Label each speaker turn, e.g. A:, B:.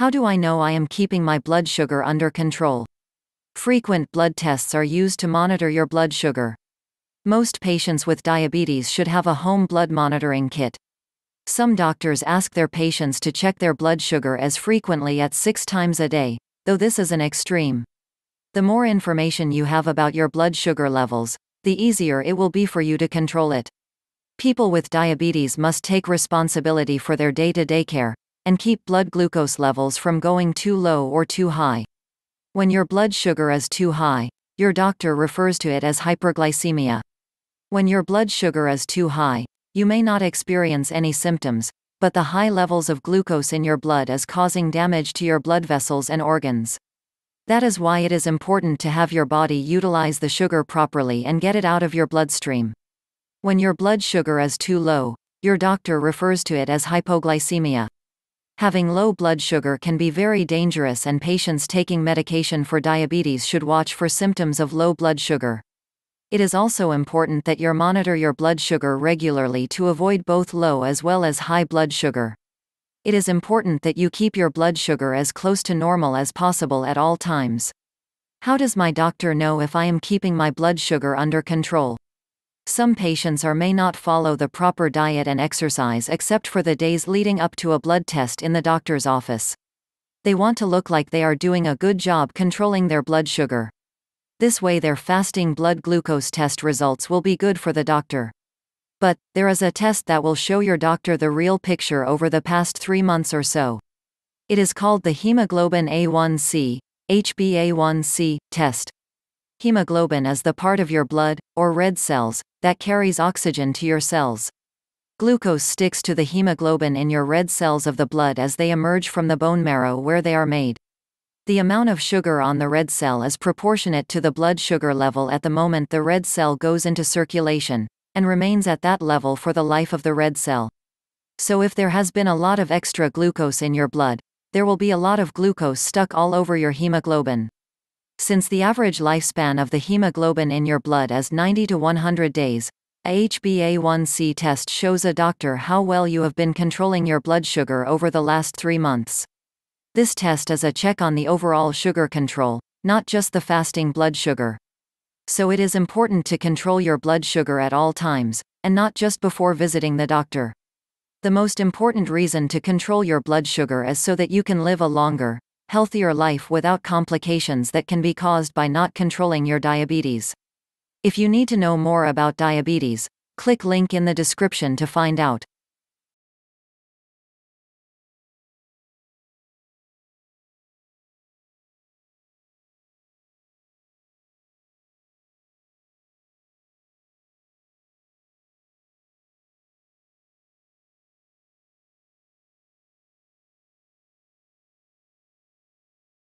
A: How do I know I am keeping my blood sugar under control? Frequent blood tests are used to monitor your blood sugar. Most patients with diabetes should have a home blood monitoring kit. Some doctors ask their patients to check their blood sugar as frequently as 6 times a day, though this is an extreme. The more information you have about your blood sugar levels, the easier it will be for you to control it. People with diabetes must take responsibility for their day-to-day care, and keep blood glucose levels from going too low or too high. When your blood sugar is too high, your doctor refers to it as hyperglycemia. When your blood sugar is too high, you may not experience any symptoms, but the high levels of glucose in your blood is causing damage to your blood vessels and organs. That is why it is important to have your body utilize the sugar properly and get it out of your bloodstream. When your blood sugar is too low, your doctor refers to it as hypoglycemia. Having low blood sugar can be very dangerous, and patients taking medication for diabetes should watch for symptoms of low blood sugar. It is also important that you monitor your blood sugar regularly to avoid both low as well as high blood sugar. It is important that you keep your blood sugar as close to normal as possible at all times. How does my doctor know if I am keeping my blood sugar under control? Some patients may not follow the proper diet and exercise except for the days leading up to a blood test in the doctor's office. They want to look like they are doing a good job controlling their blood sugar. This way their fasting blood glucose test results will be good for the doctor. But there is a test that will show your doctor the real picture over the past 3 months or so. It is called the hemoglobin A1C, HbA1c, test. Hemoglobin is the part of your blood, or red cells, that carries oxygen to your cells. Glucose sticks to the hemoglobin in your red cells of the blood as they emerge from the bone marrow where they are made. The amount of sugar on the red cell is proportionate to the blood sugar level at the moment the red cell goes into circulation, and remains at that level for the life of the red cell. So if there has been a lot of extra glucose in your blood, there will be a lot of glucose stuck all over your hemoglobin. Since the average lifespan of the hemoglobin in your blood is 90 to 100 days, a HbA1c test shows a doctor how well you have been controlling your blood sugar over the last 3 months. This test is a check on the overall sugar control, not just the fasting blood sugar. So it is important to control your blood sugar at all times, and not just before visiting the doctor. The most important reason to control your blood sugar is so that you can live a longer, healthier life without complications that can be caused by not controlling your diabetes. If you need to know more about diabetes, click link in the description to find out.